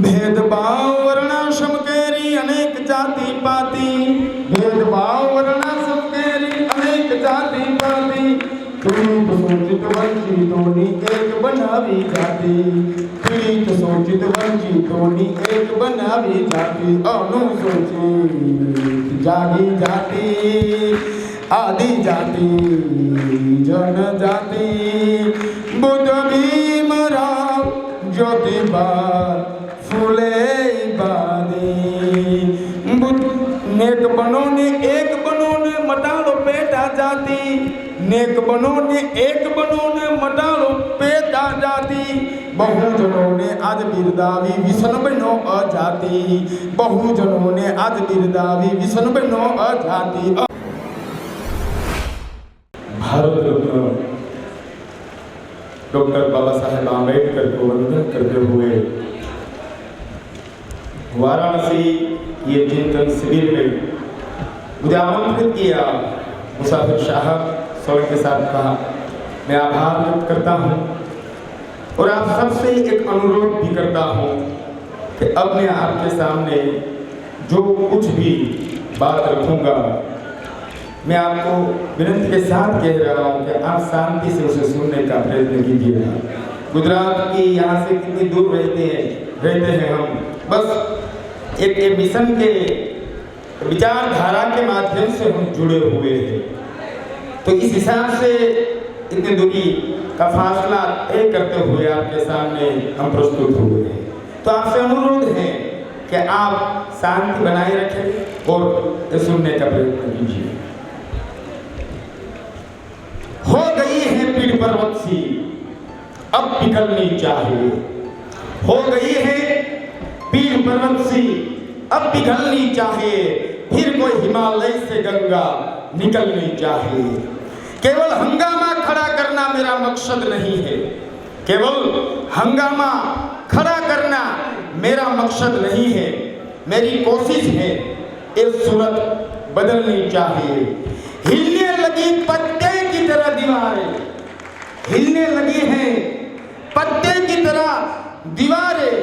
भेदभाव वर्णाश्रम केरी अनेक जाति पाति, भेदभाव वर्णाश्रम केरी अनेक जाति पाति, पीड़ित शोषित वंचितों एक बनावी जाति, पीड़ित शोषित वंचितों एक बनावी जाति, अनुसूचित जागी जाति आदि जाति जनजाति, बुद्ध भीमराव ज्योतिबा फूले बादी, नेक बनो ने एक बनो ने मटालो पेटा जाति, नेक बनो ने एक बनो ने मटालो पेटा जाति, बहुजनों ने आज बिरदावी विष्णु बनो अजाति, बहुजनों ने आज बिरदावी विष्णु बनो अजाति। भारत रत्न डॉक्टर बाबा साहेब आम्बेडकर को वंदन करते हुए वाराणसी ये चिंतन शिविर में मुझे आमंत्रित किया। मुसाफिर साहब सौर के साथ कहा, मैं आभार व्यक्त करता हूँ और आप सबसे एक अनुरोध भी करता हूँ कि अब मैं आपके सामने जो कुछ भी बात रखूँगा मैं आपको विनती के साथ कह रहा हूँ कि आप शांति से उसे सुनने का प्रयत्न कीजिएगा। गुजरात की यहाँ से कितनी दूर रहते हैं हम, बस एक मिशन के विचारधारा के माध्यम से हम जुड़े हुए हैं, तो इस हिसाब से इतनी दूरी का फासला तय करते हुए आपके सामने हम प्रस्तुत हुए हैं। तो आपसे अनुरोध है कि आप शांति बनाए रखें और सुनने का प्रयत्न कीजिए। हो गई है पीड़ पर्वत सी अब पिघलनी चाहिए, हो गई है पीड़ पर्वत सी अब पिघलनी चाहिए, फिर कोई हिमालय से गंगा निकलनी चाहिए। केवल हंगामा खड़ा करना मेरा मकसद नहीं है, केवल हंगामा खड़ा करना मेरा मकसद नहीं है, मेरी कोशिश है ये सूरत बदलनी चाहिए। हिलने लगी पत्ते की तरह दीवारें, हिलने लगी हैं पत्ते की तरह दीवारें,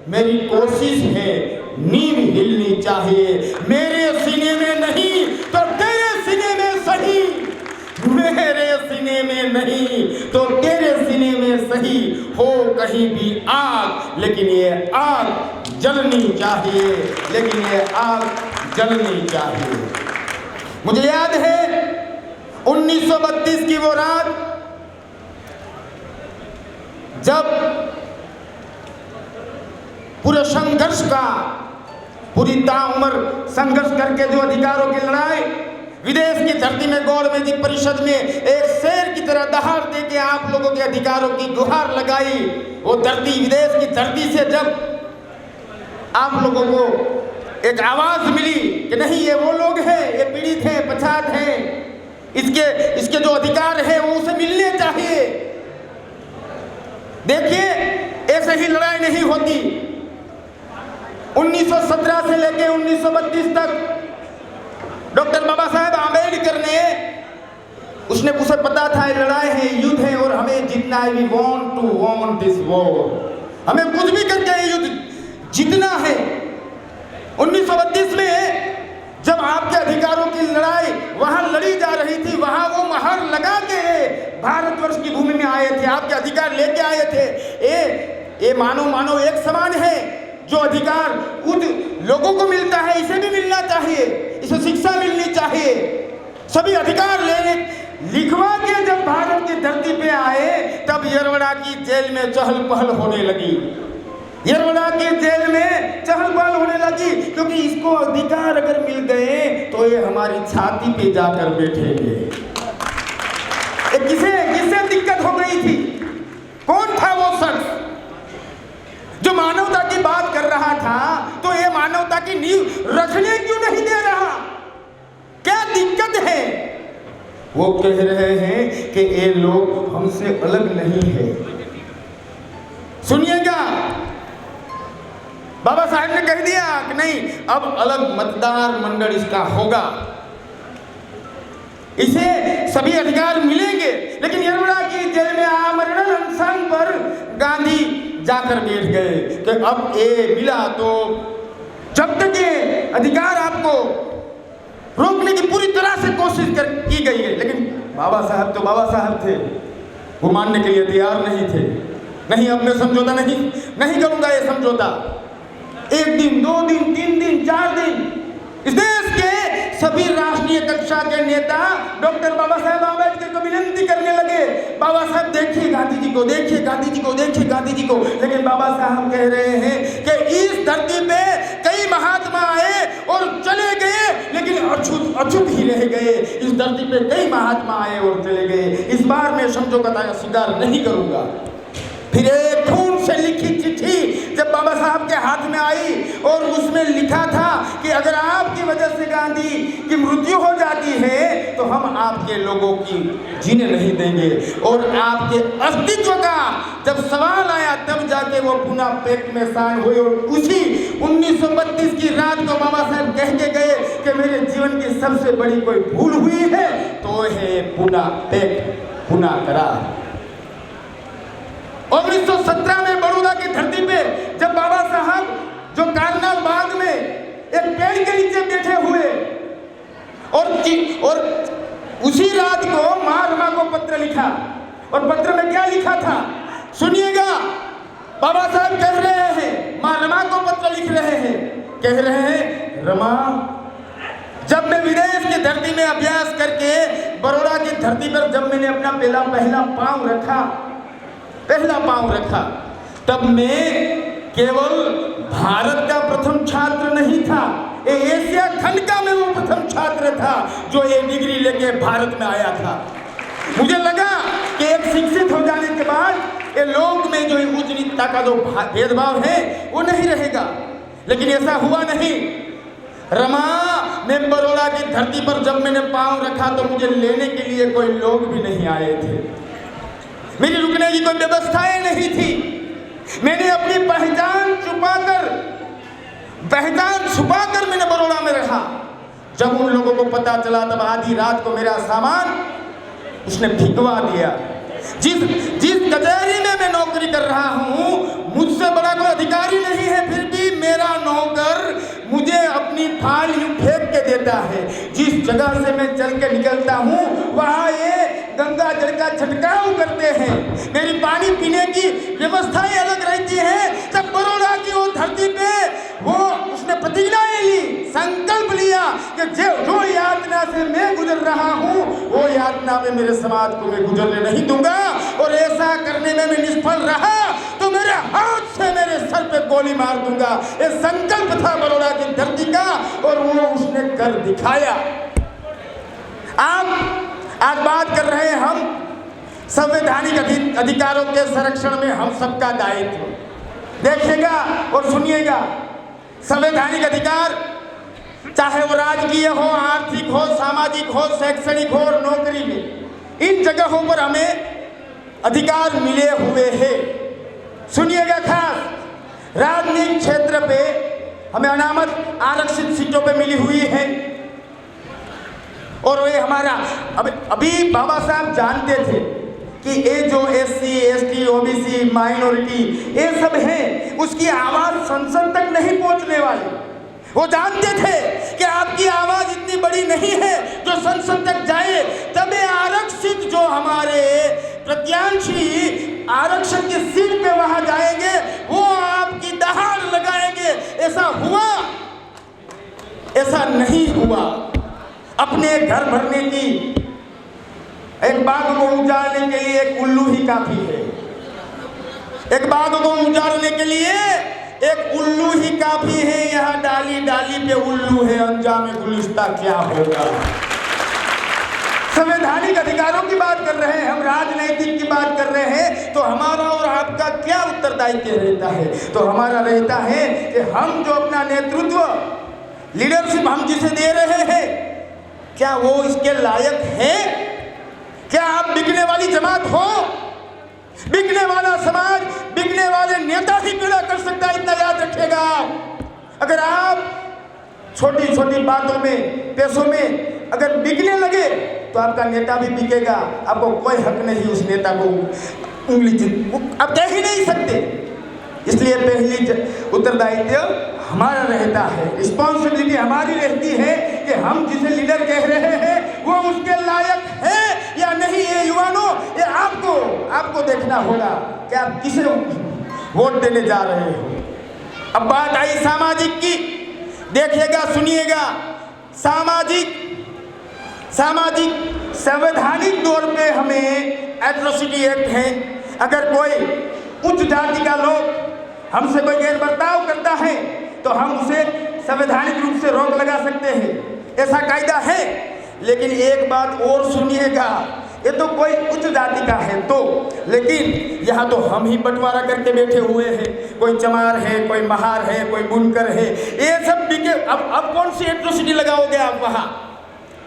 मेरी कोशिश है नींव हिलनी चाहिए। मेरे सीने में नहीं तो तेरे सीने में सही, मेरे सीने में नहीं तो तेरे सीने में सही, हो कहीं भी आग लेकिन ये आग जलनी चाहिए, लेकिन ये आग जलनी चाहिए। मुझे याद है 1932 की वो रात जब पूरे संघर्ष का पूरी ताउम्र संघर्ष करके जो अधिकारों की लड़ाई विदेश की धरती में गौड़मेजी परिषद में एक शेर की तरह दहाड़ दे के आप लोगों के अधिकारों की गुहार लगाई, वो धरती विदेश की धरती से जब आप लोगों को एक आवाज मिली कि नहीं ये वो लोग हैं, ये पीड़ित हैं, पछात हैं, इसके जो अधिकार है वो उसे मिलने चाहिए। देखिए ऐसे ही लड़ाई नहीं होती। 1917 से लेकर 1932 तक डॉक्टर बाबा साहेब आम्बेडकर ने उसे पता था ये लड़ाई है, युद्ध है और हमें जीतना है। We want to won this war, हमें कुछ भी करके ये युद्ध जीतना है। 1932 में जब आपके अधिकारों की लड़ाई वहां लड़ी जा रही थी, वहां वो महर लगा के भारतवर्ष की भूमि में आए थे, आपके अधिकार लेके आए थे। ये मानो एक समान है, जो अधिकार उन लोगों को मिलता है इसे भी मिलना चाहिए, इसे शिक्षा मिलनी चाहिए। सभी अधिकार लेने लिखवा के जब भारत की धरती पे आए तब यरवड़ा की जेल में चहल पहल होने लगी, यरवड़ा की जेल में चहल पहल होने लगी, क्योंकि इसको अधिकार अगर मिल गए तो ये हमारी छाती पे जाकर बैठेंगे। किसे दिक्कत हो गई थी? कौन था वो शख्स जो मानवता की बात कर रहा था? तो ये मानवता की नींव रखने क्यों नहीं दे रहा? क्या दिक्कत है? वो कह रहे हैं कि ये लोग हमसे अलग नहीं है। सुनिएगा, बाबा साहब ने कह दिया कि नहीं अब अलग मतदार मंडल इसका होगा, इसे सभी अधिकार मिलेंगे। लेकिन यरवड़ा की जेल में आमरण अनशन पर गांधी जाकर बैठ गए कि अब ये मिला तो जब तक ये अधिकार आपको रोकने की पूरी तरह से कोशिश की गई है, लेकिन बाबा साहब तो बाबा साहब थे, वो मानने के लिए तैयार नहीं थे। नहीं, अब मैं समझौता नहीं करूंगा। ये समझौता 1 दिन 2 दिन 3 दिन 4 दिन इस देश के सभी राष्ट्रीय कक्षा के नेता डॉक्टर बाबा साहेब आंबेडकर को विनती करने लगे, बाबा साहब देखिए गांधी जी को, देखिए गांधी जी को, देखिए गांधी जी को। लेकिन बाबा साहब कह रहे हैं कि इस धरती पे कई महात्मा आए और चले गए, लेकिन अछूत ही रह गए। इस धरती पे कई महात्मा आए और चले गए। इस बार मैं समझौता का स्वीकार नहीं करूंगा। फिर एक खून से लिखी चिट्ठी जब बाबा साहब के हाथ में आई और उसमें लिखा था कि अगर आपकी वजह से गांधी की मृत्यु हो जाती है तो हम आपके लोगों की जीने नहीं देंगे। और आपके अस्तित्व का जब सवाल आया तब जाके वो पुनः पेट में शान हुए। और उसी 1932 की रात को बाबा साहब कह के गए कि मेरे जीवन की सबसे बड़ी कोई भूल हुई है तो है पुनः पेट पुनः करा। 1917 में बड़ौदा की धरती पे जब बाबा साहब जो कार्नाल बाग में एक पेड़ के नीचे बैठे हुए और उसी रात को मां रमा को पत्र लिखा, और पत्र में क्या लिखा था सुनिएगा। बाबा साहब कह रहे हैं, मां रमा को पत्र लिख रहे हैं, कह रहे हैं, रमा जब मैं विदेश की धरती में अभ्यास करके बड़ौदा की धरती पर जब मैंने अपना पहला पांव रखा तब मैं केवल भारत का प्रथम छात्र नहीं था, एशिया खंड का मैं वो प्रथम छात्र था जो ये डिग्री लेके भारत में आया था। मुझे लगा कि एक शिक्षित हो जाने के बाद ये लोग में जो उच्च नीचता का जो भेदभाव है वो नहीं रहेगा, लेकिन ऐसा हुआ नहीं। रमा मैं बड़ौदा की धरती पर जब मैंने पांव रखा तो मुझे लेने के लिए कोई लोग भी नहीं आए थे, मेरी रुकने की कोई व्यवस्थाएं नहीं थी। मैंने अपनी पहचान छुपाकर मैंने बड़ौदा में रखा। जब उन लोगों को पता चला तब आधी रात को मेरा सामान उसने भिजवा दिया। जिस कचहरी में मैं नौकरी कर रहा हूँ मुझसे बड़ा कोई अधिकारी नहीं है, फिर भी मेरा नौकर मुझे अपनी फाइल यूं फेंक के देता है। जिस जगह से मैं चल के निकलता हूँ वहाँ ये गंगा जल का छंटकाव करते हैं, मेरी पानी पीने की व्यवस्थाएं अलग रहती हैं। तब बड़ौदा की वो धरती पे वो उसने प्रतिज्ञाएं ली, संकल्प लिया कि जो यातना से मैं गुजर रहा हूँ वो यातना में मेरे समाज को मैं गुजरने नहीं दूंगा, और ऐसा करने में मैं निष्फल रहा तो मेरे हाथ से मेरे सर पे गोली मार दूंगा। ये संकल्प था बड़ौदा की धरती का और वो उसने कर दिखाया। आज बात कर रहे हैं हम संवैधानिक अधिकारों के संरक्षण में हम सबका दायित्व। देखिएगा और सुनिएगा, संवैधानिक अधिकार चाहे वो राजकीय हो, आर्थिक हो, सामाजिक हो, शैक्षणिक हो और नौकरी में, इन जगहों पर हमें अधिकार मिले हुए हैं। सुनिएगा, खास राजनीतिक क्षेत्र पे हमें अनामत आरक्षित सीटों पे मिली हुई है। और ये हमारा अभी बाबा साहब जानते थे कि ये जो SC, ST, OBC, माइनॉरिटी ये सब हैं, उसकी आवाज़ संसद तक नहीं पहुंचने वाली। वो जानते थे कि आपकी आवाज़ इतनी बड़ी नहीं है जो संसद तक जाए, तब ये आरक्षित जो हमारे प्रत्याशी आरक्षण की सीट पे वहाँ जाएंगे वो आपकी दहाड़ लगाएंगे। ऐसा हुआ? ऐसा नहीं हुआ। अपने घर भरने की, एक बाग को उजाड़ने के लिए एक उल्लू ही काफी है। एक बाग को उजाड़ने के लिए एक उल्लू ही काफी है। यहाँ डाली डाली पे उल्लू है, अंजाम गुलिस्ता क्या होगा। संवैधानिक अधिकारों की बात कर रहे हैं हम, राजनीतिक की बात कर रहे हैं, तो हमारा और आपका क्या उत्तरदायित्व रहता है? तो हमारा रहता है कि हम जो अपना नेतृत्व, लीडरशिप हम जिसे दे रहे हैं, क्या वो इसके लायक है? क्या आप बिकने वाली जमात हो? बिकने वाला समाज, बिकने वाले नेता ही पीड़ा कर सकता है, इतना याद रखिएगा। अगर आप छोटी छोटी बातों में, पैसों में अगर बिकने लगे तो आपका नेता भी बिकेगा। आपको कोई हक नहीं उस नेता को उंगली आप कह ही नहीं सकते। इसलिए पहली उत्तरदायित्व हमारा रहता है, रिस्पॉन्सिबिलिटी हमारी रहती है कि हम जिसे लीडर कह रहे हैं वो उसके लायक है या नहीं। ये युवानों, ये आपको देखना होगा कि आप किसे वोट देने जा रहे हो। अब बात आई सामाजिक की, देखिएगा सुनिएगा। सामाजिक संवैधानिक तौर पे हमें एट्रोसिटी एक्ट है। अगर कोई उच्च जाति का लोग हमसे कोई गैर बर्ताव करता है तो हम उसे संवैधानिक रूप से रोक लगा सकते हैं, ऐसा कायदा है। लेकिन एक बात और सुनिएगा, ये तो कोई उच्च जाति का है तो, लेकिन यहाँ तो हम ही बंटवारा करके बैठे हुए हैं। कोई चमार है, कोई महार है, कोई बुनकर है, ये सब बिके। अब कौन सी एट्रोसिटी लगाओगे आप वहाँ?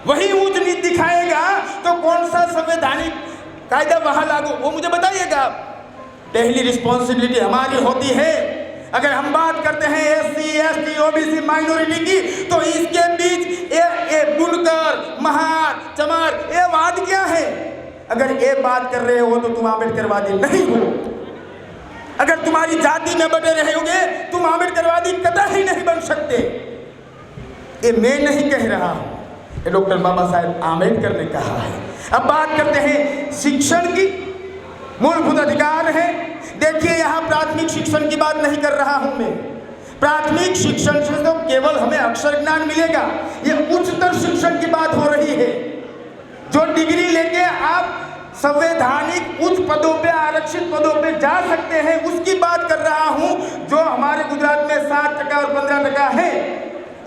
वही ऊंच नीच दिखाएगा तो कौन सा संवैधानिक कायदा वहाँ लागू, वो मुझे बताइएगा। पहली रिस्पॉन्सिबिलिटी हमारी होती है। अगर हम बात करते हैं SC, ST, OBC माइनॉरिटी की, तो इसके बीच ये बुनकर, महार, चमार, ये वाद क्या है? अगर ये बात कर रहे हो तो तुम आंबेडकरवादी नहीं हो। अगर तुम्हारी जाति में बटे रहोगे तुम आंबेडकरवादी कतई नहीं बन सकते। ये मैं नहीं कह रहा हूँ, ये डॉक्टर बाबा साहेब आम्बेडकर ने कहा है। अब बात करते हैं शिक्षण की। मूलभूत अधिकार है। देखिए, यहाँ प्राथमिक शिक्षण की बात नहीं कर रहा हूँ मैं। प्राथमिक शिक्षण से तो केवल हमें अक्षर ज्ञान मिलेगा, ये उच्चतर शिक्षण की बात हो रही है। जो डिग्री लेके आप संवैधानिक उच्च पदों पे, आरक्षित पदों पे जा सकते हैं, उसकी बात कर रहा हूँ। जो हमारे गुजरात में 7% और 15% है,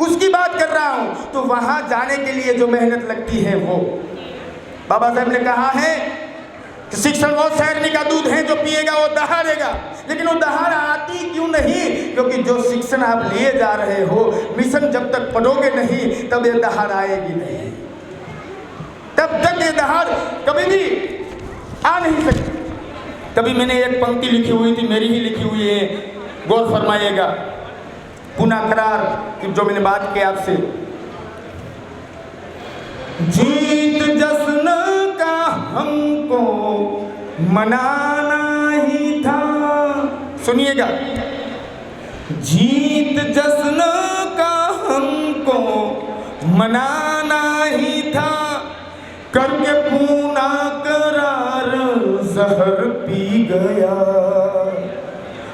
उसकी बात कर रहा हूँ। तो वहाँ जाने के लिए जो मेहनत लगती है वो, बाबा साहब ने कहा है कि शिक्षण वो शहरनी का दूध है, जो पिएगा वो दहाड़ेगा। लेकिन वो दहाड़ आती क्यों नहीं? क्योंकि जो शिक्षण आप लिए जा रहे हो, मिशन जब तक पढ़ोगे नहीं तब ये दहाड़ आएगी नहीं। तब तक ये दहाड़ कभी भी आ नहीं सकती। कभी मैंने एक पंक्ति लिखी हुई थी, मेरी ही लिखी हुई है, गौर फरमाइएगा। पुनः करार जो मैंने बात की आपसे, जीत जश्न का हमको मनाना ही था। सुनिएगा, जीत जश्न का हमको मनाना ही था, करके पूना करार जहर पी गया,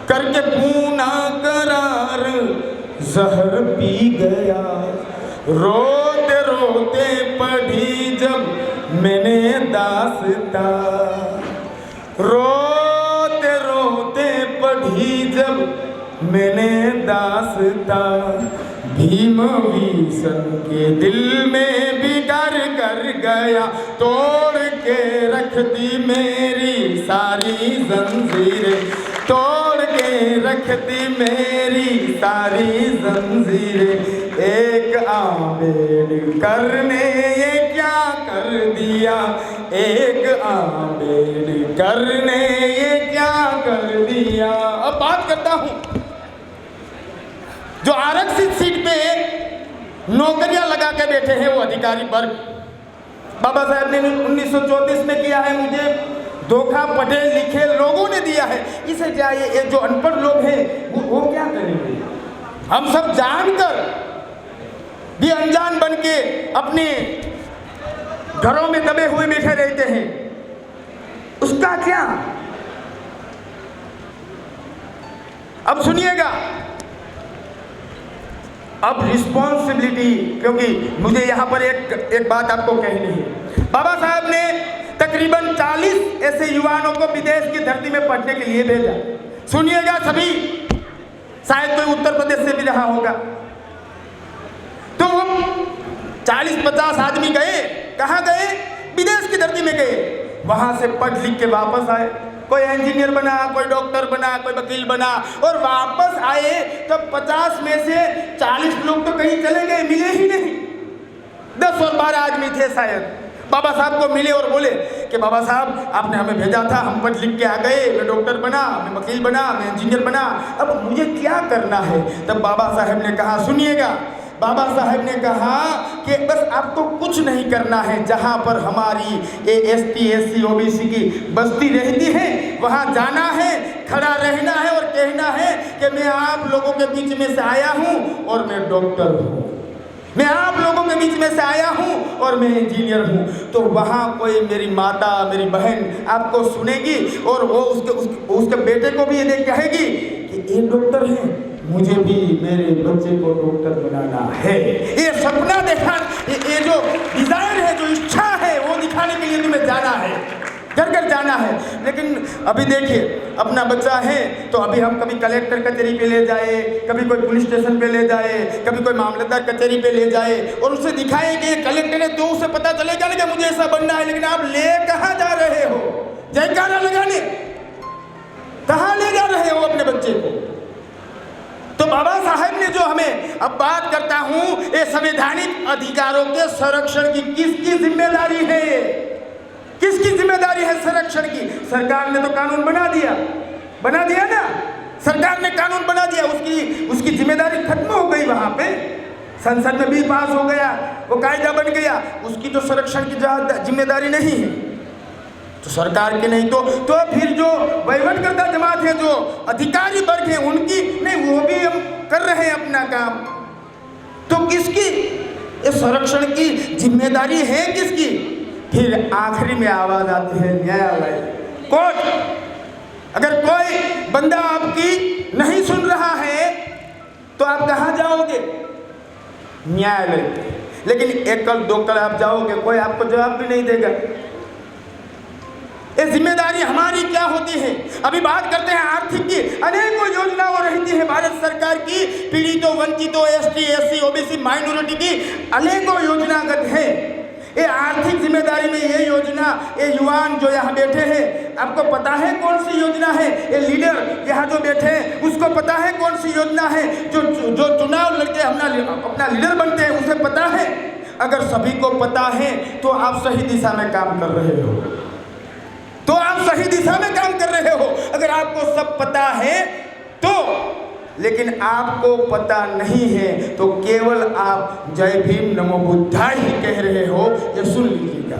करके पूना करार जहर पी गया। रोते रोते पढ़ी जब मैंने दास्तां, रोते रोते पढ़ी जब मैंने दास्तां, भीम विषन के दिल में बिगाड़ कर गया, तोड़ के रख दी मेरी सारी जंजीरें, तोड़ के रख दी मेरी सारी जंजीरें। एक आंबेडकर ने ये क्या कर दिया, एक आंबेडकर ने ये क्या कर दिया। अब बात करता हूँ, जो आरक्षित सीट पे नौकरियां लगा के बैठे हैं वो अधिकारी वर्ग। बाबा साहब ने 1934 में किया है, मुझे धोखा पढ़े लिखे लोगों ने दिया है। इसे क्या ये जो अनपढ़ लोग हैं वो क्या करेंगे? हम सब जानकर भी अनजान बन के अपने घरों में दबे हुए बैठे रहते हैं, उसका क्या? अब सुनिएगा, अब रिस्पॉन्सिबिलिटी, क्योंकि मुझे यहाँ पर एक बात आपको कहनी है। बाबा साहब ने तकरीबन 40 ऐसे युवाओं को विदेश की धरती में पढ़ने के लिए भेजा। सुनिएगा सभी, शायद कोई उत्तर प्रदेश से भी रहा होगा। तो वो 40-50 आदमी गए, कहाँ गए? विदेश की धरती में गए। वहाँ से पढ़ लिख के वापस आए, कोई इंजीनियर बना, कोई डॉक्टर बना, कोई वकील बना, और वापस आए तो 50 में से 40 लोग तो कहीं चले गए, मिले ही नहीं। 10 और 12 आदमी थे शायद। बाबा साहब को मिले और बोले कि बाबा साहब आपने हमें भेजा था, हम पढ़ लिख के आ गए, मैं डॉक्टर बना, मैं वकील बना, मैं इंजीनियर बना, अब मुझे क्या करना है? तब बाबा साहब ने कहा, सुनिएगा, बाबा साहेब ने कहा कि बस आपको कुछ नहीं करना है, जहाँ पर हमारी ST SC OBC की बस्ती रहती है वहाँ जाना है, खड़ा रहना है और कहना है कि मैं आप लोगों के बीच में से आया हूँ और मैं डॉक्टर हूँ, मैं आप लोगों के बीच में से आया हूँ और मैं इंजीनियर हूँ। तो वहाँ कोई मेरी माता, मेरी बहन आपको सुनेगी और वो उसके बेटे को भी ये कहेगी कि ये डॉक्टर है, मुझे भी मेरे बच्चे को डॉक्टर बनाना है। ये सपना देखा, ये जो डिजायर है, जो इच्छा है, वो दिखाने के लिए तुम्हें जाना है, घर घर जाना है। लेकिन अभी देखिए, अपना बच्चा है तो अभी हम कभी कलेक्टर कचहरी पे ले जाए, कभी कोई पुलिस स्टेशन पे ले जाए, कभी कोई मामलतदार कचहरी पे ले जाए और उसे दिखाए कि कलेक्टर है, तो उसे पता चलेगा ना कि मुझे ऐसा बनना है। लेकिन आप ले कहाँ जा रहे हो? जयकारा लगाने कहाँ ले जा रहे हो अपने बच्चे को? तो बाबा साहेब ने जो हमें, अब बात करता हूँ, ये संवैधानिक अधिकारों के संरक्षण की किसकी जिम्मेदारी है? किसकी जिम्मेदारी है संरक्षण की? सरकार ने तो कानून बना दिया ना, सरकार ने कानून बना दिया, उसकी जिम्मेदारी खत्म हो गई। वहां पे संसद में बिल पास हो गया, वो कायदा बन गया, उसकी तो संरक्षण की जिम्मेदारी नहीं है, तो सरकार की नहीं, तो फिर जो वहीवटकर्ता जमात है, जो अधिकारी वर्ग है, उनकी नहीं, वो भी हम कर रहे हैं अपना काम। तो किसकी ये संरक्षण की जिम्मेदारी है? किसकी? फिर आखिरी में आवाज आती है न्यायालय, कोर्ट। अगर कोई बंदा आपकी नहीं सुन रहा है तो आप कहाँ जाओगे? न्यायालय। लेकिन एकल दोकल आप जाओगे, कोई आपको जवाब भी नहीं देगा। ये जिम्मेदारी हमारी क्या होती है? अभी बात करते हैं आर्थिक की। अनेकों योजनाएं रहती है भारत सरकार की, पीड़ितों, वंचितों, ST SC OBC माइनॉरिटी की अनेकों योजनागत है। ये आर्थिक जिम्मेदारी में ये योजना, ये युवान जो यहाँ बैठे हैं, आपको पता है कौन सी योजना है? ये लीडर यहाँ जो बैठे हैं, उसको पता है कौन सी योजना है? जो चुनाव लड़के अपना लीडर बनते हैं, उसे पता है? अगर सभी को पता है तो आप सही दिशा में काम कर रहे हो, तो आप सही दिशा में काम कर रहे हो। अगर आपको सब पता है तो, लेकिन आपको पता नहीं है तो केवल आप जय भीम नमो बुद्धाय ही कह रहे हो, ये सुन लीजिएगा।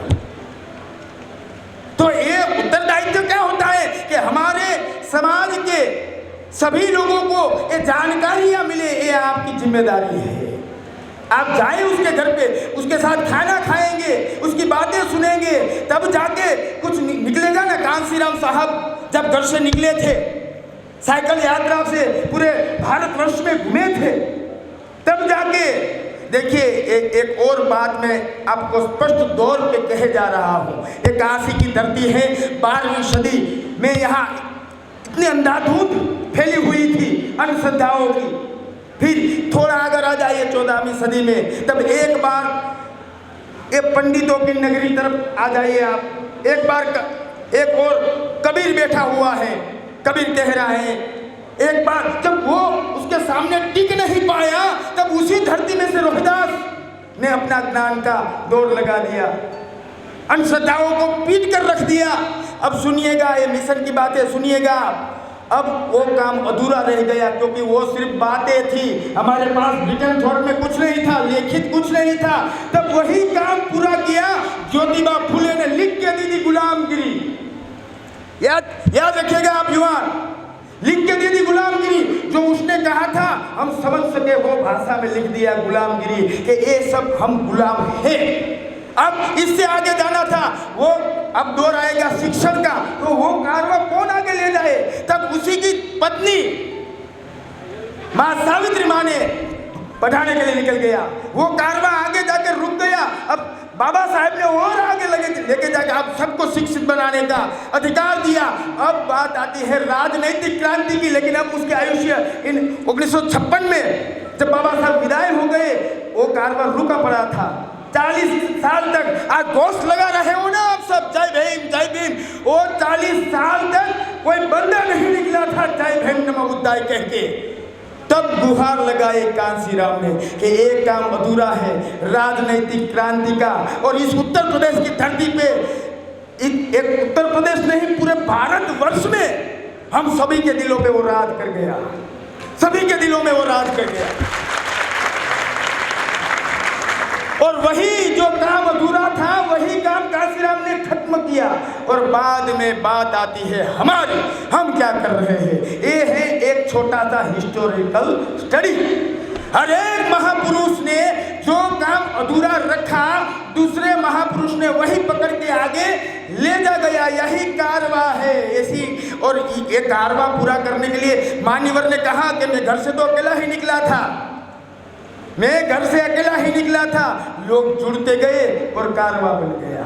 तो ये उत्तरदायित्व क्या होता है कि हमारे समाज के सभी लोगों को ये जानकारियां मिले, ये आपकी जिम्मेदारी है। आप जाएं उसके घर पे, उसके साथ खाना खाएंगे, उसकी बातें सुनेंगे, तब जाके कुछ निकलेगा ना। कांसीराम साहब जब घर से निकले थे, साइकिल यात्रा से पूरे भारतवर्ष में घूमे थे, तब जाके देखिए एक और बात मैं आपको स्पष्ट तौर पे कहे जा रहा हूँ। ये काशी की धरती है, 12वीं सदी में यहाँ इतनी अंधाधुंध फैली हुई थी अंधश्रद्धाओं की। फिर थोड़ा अगर आ जाइए 14वीं सदी में, तब एक बार ये पंडितों की नगरी तरफ आ जाइए आप। एक बार एक और कबीर बैठा हुआ है, कबीर कह रहा है, एक बार जब वो उसके सामने टिक नहीं पाया, तब उसी धरती में से रोहिदास ने अपना ज्ञान का दौड़ लगा दिया, अंधश्रद्धाओं को पीट कर रख दिया। अब सुनिएगा, ये मिशन की बातें सुनिएगा। अब वो काम अधूरा रह गया, क्योंकि वो सिर्फ बातें थी, हमारे पास रिटन फॉर्म में कुछ नहीं था, लिखित कुछ नहीं था। तब वही काम पूरा किया ज्योतिबा फुले ने, लिख के दी थी गुलामगिरी। याद रखिएगा आप युवान, लिख के दी थी गुलामगिरी। जो उसने कहा था हम समझ सके, वो भाषा में लिख दिया गुलामगिरी, कि ये सब हम गुलाम हैं। अब इससे आगे जाना था, वो अब दौर आएगा शिक्षण का, तो वो कारवा कौन आगे ले जाए? तब उसी की पत्नी माँ सावित्री माँ ने पढ़ाने के लिए निकल गया। वो कारवा आगे जाकर रुक गया। अब बाबा साहेब ने और आगे लेके जाकर आप सबको शिक्षित बनाने का अधिकार दिया। अब बात आती है राजनैतिक क्रांति की, लेकिन अब उसके आयुष्य इन 1956 में जब बाबा साहब विदाई हो गए, वो कारवा रुका पड़ा था 40 साल तक। आज घोष लगा रहे हो ना आप सब, जय भीम जय भीम। वो 40 साल तक कोई बंदा नहीं निकला था जय भीम नमो बुद्धाय कह के। तब गुहार लगाए कांसीराम ने कि एक काम अधूरा है, राजनैतिक क्रांति का। और इस उत्तर प्रदेश की धरती पे, एक उत्तर प्रदेश नहीं पूरे भारतवर्ष में हम सभी के दिलों पे वो राज कर गया, सभी के दिलों में वो राज कर गया। जो काम अधूरा था वही काम कांशीराम ने खत्म किया। और बाद में बात आती है हमारी, हम क्या कर रहे हैं। ये है एक छोटा सा हिस्टोरिकल स्टडी। हर एक महापुरुष ने जो काम अधूरा रखा, दूसरे महापुरुष ने वही पकड़ के आगे ले जा गया। यही कारवा है ऐसी। और ये कारवा पूरा करने के लिए मान्यवर ने कहा कि मैं घर से तो अकेला ही निकला था, मैं घर से अकेला ही निकला था। लोग जुड़ते गए और कारवा बन गया।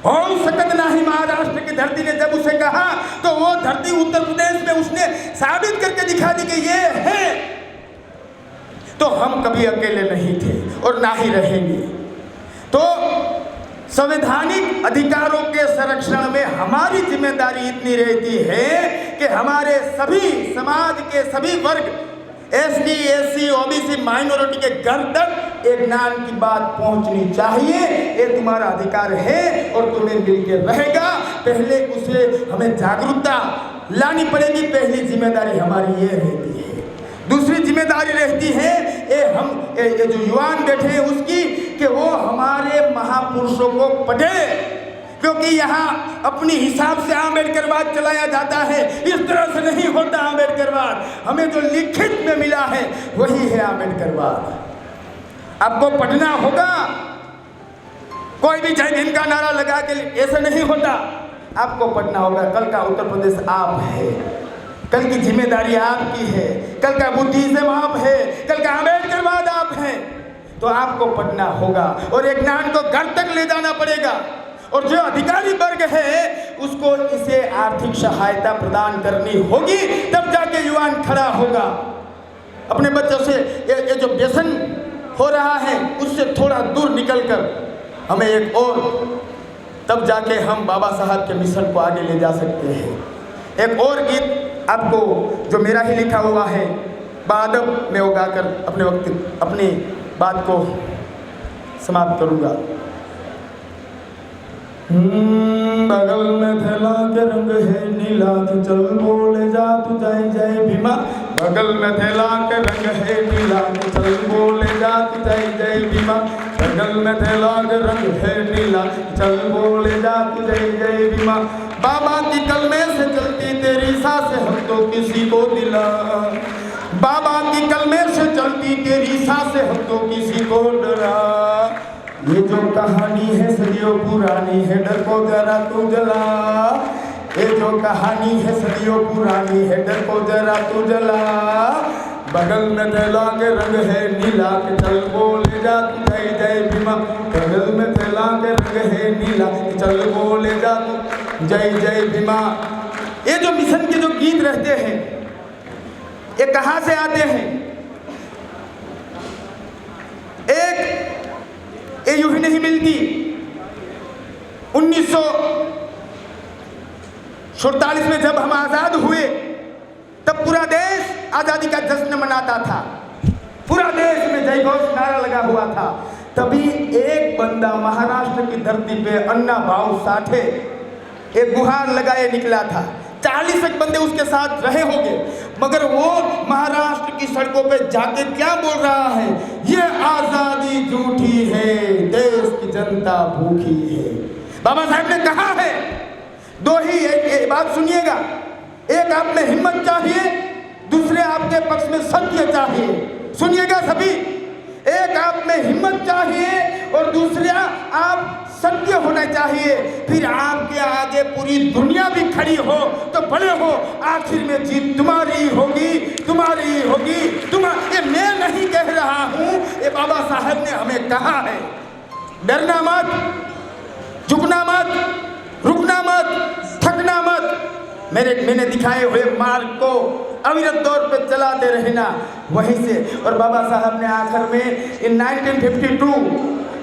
हो सकत नाही महाराष्ट्र की धरती ने जब उसे कहा तो वो धरती उत्तर प्रदेश में उसने साबित करके दिखा दी कि ये है। तो हम कभी अकेले नहीं थे और ना ही रहेंगे। तो संवैधानिक अधिकारों के संरक्षण में हमारी जिम्मेदारी इतनी रहती है कि हमारे सभी समाज के सभी वर्ग, एसटी, एससी, ओबीसी, माइनॉरिटी के घर तक एक ज्ञान की बात पहुंचनी चाहिए। ये तुम्हारा अधिकार है और तुम्हें मिलकर रहेगा। पहले उसे हमें जागरूकता लानी पड़ेगी। पहली जिम्मेदारी हमारी ये रहती है। दूसरी जिम्मेदारी रहती है ये जो युवान बैठे हैं उसकी, कि वो हमारे महापुरुषों को पढ़े। क्योंकि यहाँ अपनी हिसाब से आंबेडकरवाद चलाया जाता है। इस तरह से नहीं होता आंबेडकरवाद। हमें जो लिखित में मिला है वही है आंबेडकरवाद। आपको पढ़ना होगा। कोई भी जय भीम का नारा लगा के ऐसा नहीं होता। आपको पढ़ना होगा। कल का उत्तर प्रदेश आप है, कल की जिम्मेदारी आपकी है, कल का बुद्धिज्म आप है, कल का आंबेडकरवाद आप है। तो आपको पढ़ना होगा और एक ज्ञान को घर तक ले जाना पड़ेगा। और जो अधिकारी वर्ग है उसको इसे आर्थिक सहायता प्रदान करनी होगी, तब जाके युवान खड़ा होगा। अपने बच्चों से ये जो व्यसन हो रहा है उससे थोड़ा दूर निकलकर हमें एक और, तब जाके हम बाबा साहब के मिशन को आगे ले जा सकते हैं। एक और गीत आपको जो मेरा ही लिखा हुआ है बादब में उगाकर अपनी बात को समाप्त करूंगा। बगल में थैला के रंग है नीला, तू चल बोले जा तू जय जय भीमा। बगल में थैला के रंग है नीला, तू चल बोले जा तू जय जय भीमा। बगल में थैला के रंग है नीला, चल बोले जा तू जय जय भीमा। बाबा की कलमे से चलती तेरी सांसें हम तो किसी को दिला। बाबा की कलमे से चलती तेरी सांसें हम तो किसी को डरा। ये जो कहानी है सदियों पुरानी है, डर को जरा तू जला। ये जो कहानी है सदियों पुरानी है, डर को जरा तू जला। बगल में थैला के रंग है नीला, के चल बोले जा तू जय जय भीमा। बगल में थैला के रंग है नीला, के चल बोले जा तू जय जय भीमा। ये जो मिशन के जो गीत रहते हैं ये कहाँ से आते हैं? एक ये यूं ही नहीं मिलती। 1947 में जब हम आज़ाद हुए तब पूरा देश आज़ादी का जश्न मनाता था। पूरा देश में जय घोष नारा लगा हुआ था। तभी एक बंदा महाराष्ट्र की धरती पे अन्ना भाऊ साठे एक गुहार लगाए निकला था। 40 एक बंदे उसके साथ रहे होंगे, मगर वो महाराष्ट्र की सड़कों पे जाके क्या बोल रहा है? ये आज़ादी झूठी है, देश की जनता भूखी है। बाबा साहब ने कहा है। दो ही एक बात सुनिएगा, एक आप में हिम्मत चाहिए, दूसरे आपके पक्ष में सत्य चाहिए। सुनिएगा सभी, एक आप में हिम्मत चाहिए और दूसरा आप सत्य होना चाहिए। फिर आपके आगे पूरी दुनिया भी खड़ी हो तो बड़े हो, आखिर में जीत तुम्हारी होगी, तुम्हारी होगी। ये मैं नहीं कह रहा हूँ, ये बाबा साहब ने हमें कहा है। डरना मत, झुकना मत, रुकना मत, थकना मत। मैंने दिखाए हुए मार्ग को अविरत तौर पे चलाते रहना वहीं से। और बाबा साहब ने आखिर में इन 1952,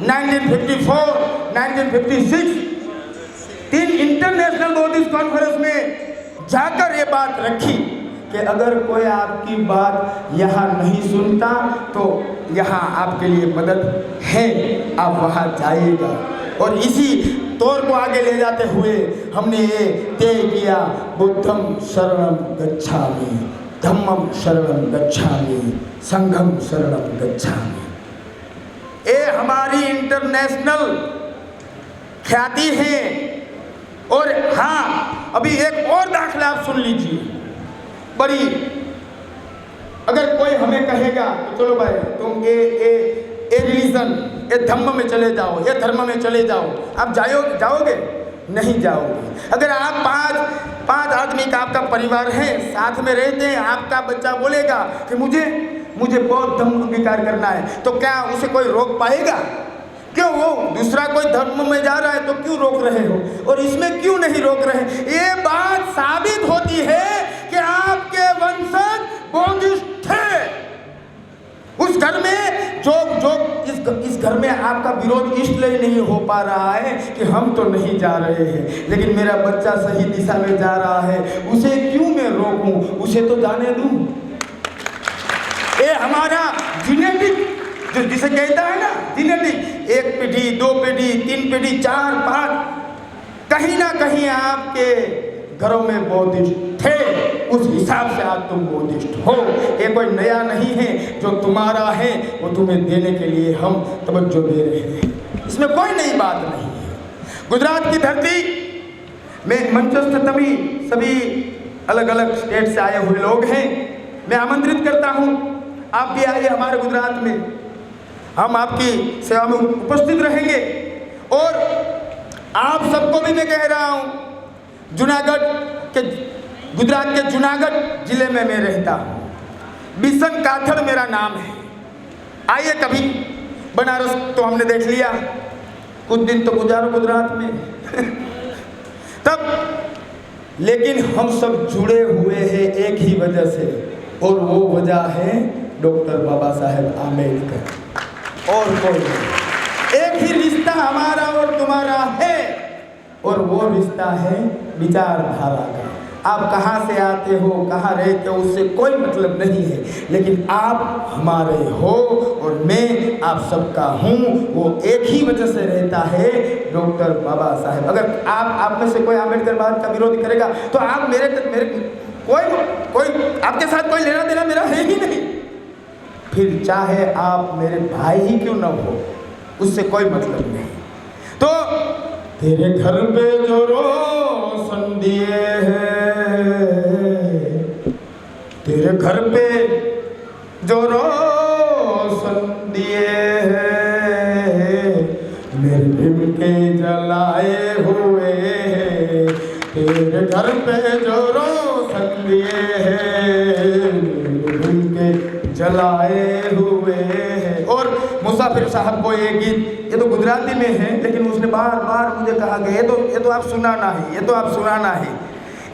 1954, 1956 तीन इंटरनेशनल बॉडीज कॉन्फ्रेंस में जाकर ये बात रखी कि अगर कोई आपकी बात यहाँ नहीं सुनता तो यहाँ आपके लिए मदद है, आप वहाँ जाइएगा। और इसी तौर को आगे ले जाते हुए हमने ये तय किया, बुद्धम शरणं गच्छामि, धम्मम शरणं गच्छामि, संघम शरणं गच्छामि। ये हमारे हमारी इंटरनेशनल ख्याति है। और हाँ, अभी एक और दाखला आप सुन लीजिए, बड़ी, अगर कोई हमें कहेगा तो चलो भाई तुम ए रिलीजन, ये धर्म में चले जाओ, ये धर्म में चले जाओ, आप जाओगे? नहीं जाओगे। अगर आप पांच आदमी का आपका परिवार है, साथ में रहते हैं, आपका बच्चा बोलेगा कि मुझे बौद्ध धर्म अंगीकार करना है, तो क्या उसे कोई रोक पाएगा? क्यों? वो दूसरा कोई धर्म में जा रहा है तो क्यों रोक रहे हो, और इसमें क्यों नहीं रोक रहे? ये बात साबित होती है कि आपके वंशज बौद्धिस्ट थे। उस घर में जो इस घर में आपका विरोध इसलिए नहीं हो पा रहा है कि हम तो नहीं जा रहे हैं, लेकिन मेरा बच्चा सही दिशा में जा रहा है, उसे क्यों मैं रोकूं, उसे तो जाने दूं। ये हमारा जेनेटिक, जो जिसे कहता है ना जेनेटिक, 1 पीढ़ी 2 पीढ़ी 3 पीढ़ी 4 5, कहीं ना कहीं आपके घरों में बौद्धिस्ट थे, उस हिसाब से आज तुम बौद्धिस्ट हो। ये कोई नया नहीं है, जो तुम्हारा है वो तुम्हें देने के लिए हम तवज्जो दे रहे हैं, इसमें कोई नई बात नहीं है। गुजरात की धरती में मंचस्थ सभी अलग अलग स्टेट से आए हुए लोग हैं। मैं आमंत्रित करता हूँ, आप भी आइए हमारे गुजरात में, हम आपकी सेवा में उपस्थित रहेंगे। और आप सबको भी मैं कह रहा हूँ, गुजरात के जूनागढ़ जिले में मैं रहता हूँ, बिशन काथड़ मेरा नाम है। आइए कभी, बनारस तो हमने देख लिया, कुछ दिन तो गुजारो गुजरात में तब, लेकिन हम सब जुड़े हुए हैं एक ही वजह से, और वो वजह है डॉक्टर बाबा साहेब आम्बेडकर। और कोई एक ही रिश्ता हमारा और तुम्हारा है, और वो रिश्ता है विचारधारा का। आप कहाँ से आते हो, कहाँ रहते हो, उससे कोई मतलब नहीं है, लेकिन आप हमारे हो और मैं आप सबका हूँ, वो एक ही वजह से रहता है, डॉक्टर बाबा साहेब। अगर आप में से कोई आम्बेडकरवाद का विरोध करेगा तो आप मेरे कोई आपके साथ कोई लेना देना मेरा है ही नहीं, फिर चाहे आप मेरे भाई ही क्यों न हो, उससे कोई मतलब नहीं। तो तेरे घर पे जो रोशन दिए हैं, तेरे घर पे जो रोशन दिए हैं, मेरे भीम के जलाए हुए हैं, तेरे घर पे जो रोशन दिए हैं, मेरे भीम के जलाए हुए हैं। और मुसाफिर साहब को ये गीत, ये तो गुजराती में है, लेकिन उसने बार बार मुझे कहा कि ये तो आप सुनाना है, ये तो आप सुनाना है,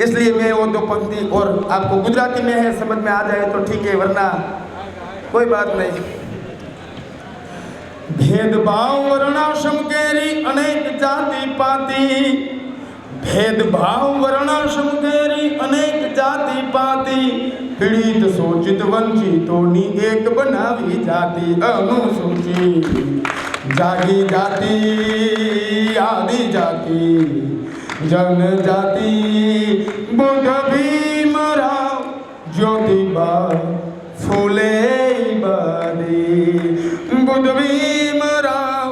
इसलिए मैं वो 2 पंक्ति, और आपको गुजराती में है, समझ में आ जाए तो ठीक है, वरना कोई बात नहीं। भेदभाव वर्णाश्रम केरी अनेक जाति पाती, भेदभाव वर्णाश्रम केरी अनेक जाति पाती, पीड़ित शोषित वंचितोनी एक बनावी जाति अनुसूचित, जागी जाति आदि जाति जनजाति, बुद्ध भीमराव ज्योतिबा फूले बारी, बुद्ध भीमराव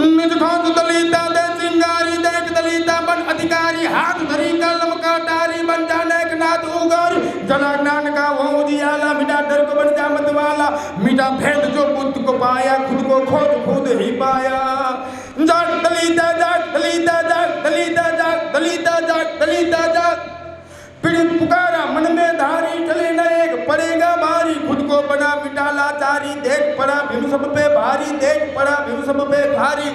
निज खोज दलिता दे चिंगारी, देख दलिता बन अधिकारी, हाथ धरी कलम कटारी, बन जाने के नाथ उगारी, जना ज्ञान का वो उजियाला, मिटा डर को बन जा मत वाला, मिटा भेद जो बुद्ध को पाया, खुद को खोज खुद ही पाया। जाट दलिता जाट दलिता जाट दलिता जाट दलिता जाट दलिता जाट, पीड़ित पुकारा मन में धारी, चले न एक पड़ेगा भारी, खुद को बना मिटा लाचारी, देख पड़ा भीम सब पे भारी, देख पड़ा भीम सब पे भारी,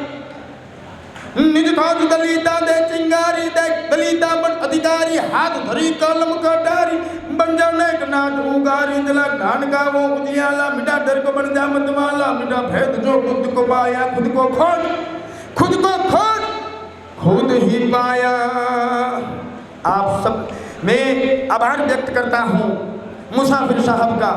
निज खोज दलिता दे चिंगारी, देख दलिता बन अधिकारी, हाथ धरी कलम कटारी, बन जाने के नाथ उगारी, जला ज्ञान का वो उजियाला, मिटा डर को बन जा मत वाला, मिटा भेद जो बुद्ध को पाया, खुद को खोज खुद ही पाया। आप सब, मैं आभार व्यक्त करता हूँ मुसाफिर साहब का,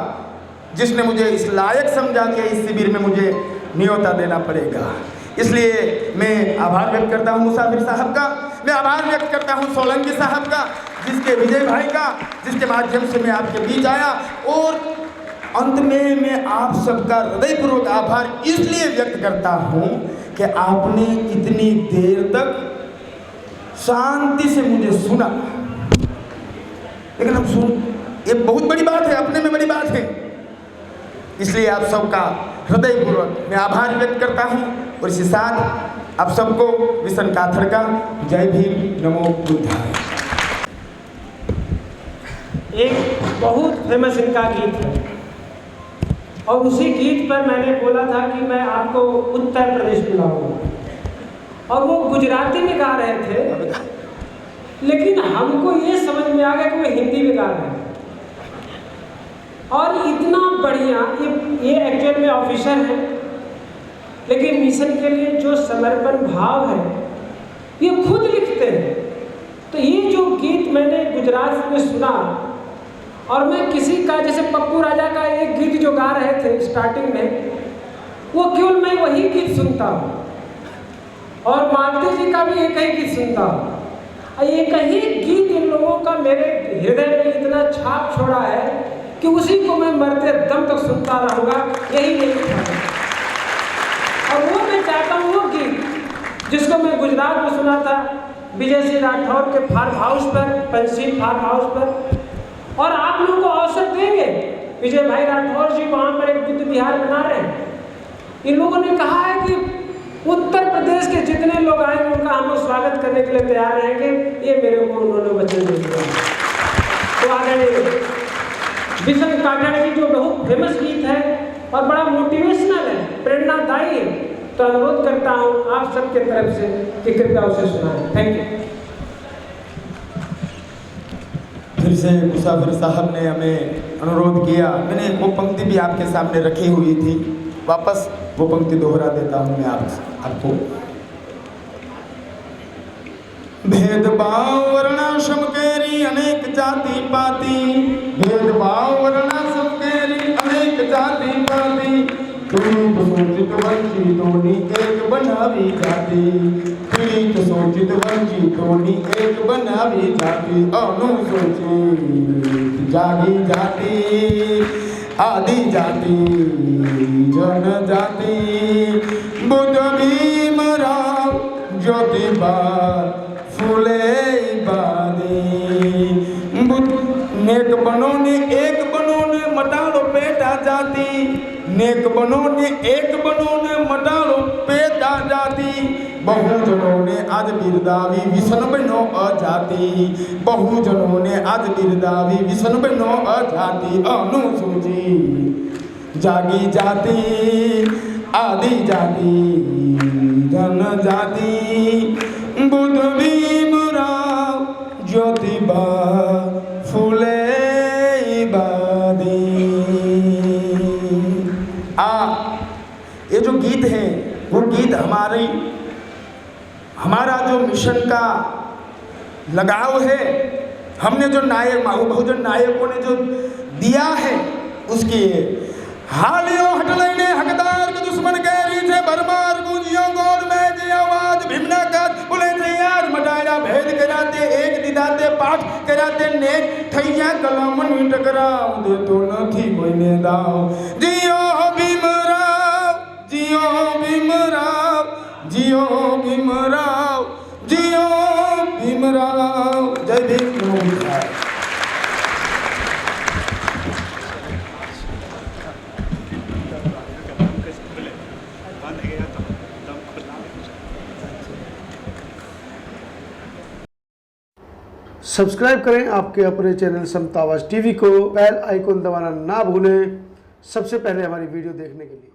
जिसने मुझे इस लायक समझा कि इस शिविर में मुझे न्योता देना पड़ेगा, इसलिए मैं आभार व्यक्त करता हूँ मुसाफिर साहब का। मैं आभार व्यक्त करता हूँ सोलंकी साहब का, जिसके विजय भाई का, जिसके माध्यम से मैं आपके बीच आया। और अंत में मैं आप सबका हृदयपूर्वक आभार इसलिए व्यक्त करता हूं कि आपने इतनी देर तक शांति से मुझे सुना। लेकिन हम सुन, ये बहुत बड़ी बात है, अपने में बड़ी बात है। इसलिए आप सबका हृदयपूर्वक मैं आभार व्यक्त करता हूं और इसी साथ आप सबको विशन काथड़ का जय भीम, नमो बुद्धाय। एक बहुत फेमस इनका गीत है और उसी गीत पर मैंने बोला था कि मैं आपको उत्तर प्रदेश बुलाऊंगा और वो गुजराती में गा रहे थे, लेकिन हमको ये समझ में आ गया कि वो हिंदी में गा रहे हैं। और इतना बढ़िया, ये एक्चुअल में ऑफिसर है, लेकिन मिशन के लिए जो समर्पण भाव है ये खुद लिखते हैं। तो ये जो गीत मैंने गुजरात में सुना और मैं किसी का, जैसे पप्पू राजा का एक गीत जो गा रहे थे स्टार्टिंग में, वो केवल मैं वही गीत सुनता हूँ और मालती जी का भी एक ही गीत सुनता हूँ। एक ही गीत इन लोगों का मेरे हृदय में इतना छाप छोड़ा है कि उसी को मैं मरते दम तक सुनता रहूँगा। यही मेरी इच्छा है। और वो मैं चाहता हूँ वो गीत जिसको मैं गुजरात में सुना था विजय सिंह राठौर के फार्म हाउस पर, पंचशील फार्म हाउस पर, और आप लोगों को अवसर देंगे। विजय भाई राठौर जी वहाँ पर एक बुद्ध विहार बना रहे हैं। इन लोगों ने कहा है कि उत्तर प्रदेश के जितने लोग आएंगे उनका हम लोग स्वागत करने के लिए तैयार रहेंगे। ये मेरे को उन्होंने वचन दे दिया। तो आगे विशन काथड़ की जो बहुत फेमस गीत है और बड़ा मोटिवेशनल है, प्रेरणादायी है, तो अनुरोध करता हूँ आप सबके तरफ से कि कृपया उसे सुनाएं। Thank you. फिर से मुसाफिर साहब ने हमें अनुरोध किया, मैंने वो पंक्ति भी आपके सामने रखी हुई थी, वापस वो पंक्ति दोहरा देता हूँ मैं आपको। भेदभाव वर्णाश्रम केरी अनेक जाति पाति, भेदभाव वर्णाश्रम केरी अनेक जाति पाति, पीड़ित शोषित वंचितों एक बनावी जाति, पीड़ित शोषित वंचितों एक बनावी जाति, अनुसूचित जागी जाति, आदि जाति, जनजाति, बुद्ध भीम राव ज्योतिबा फुले बादी, नेक बनो ने एक बनो ने मटालो पेटा जाति, नेक बनो ने एक बनो ने मटालो पेटा जाति, बहुजनों ने आज बिरदावी विष्णु बनो अजाति, बहुजनों ने आज बिरदावी विष्णु बनो अजाति, अनुसूचित जागी जाति, आदि जाति, जनजाति, बुद्ध भीम राव ज्योतिबा फुले बादी। ये जो गीत है वो गीत हमारा जो मिशन का लगाव है, हमने जो नायक बहुजन नायकों ने जो दिया है उसकी हालियों हटलैने हकदार के दुश्मन के रीछे भरमार गूंजियों गोद में जी आवाज भिमना का बोले थे यार मटाया भेद कराते एक दिदाते पाठ कराते ने ठैया कलम नी टकराव दे तो नथी कोईने दाव। जियो भीमराव, जियो भीमराव, जियो भीमराव, जियो भीमराव। जय भीम, नमो बुद्धाय। सब्सक्राइब करें आपके अपने चैनल समता आवाज़ टीवी को, बेल आइकन दबाना ना भूलें सबसे पहले हमारी वीडियो देखने के लिए।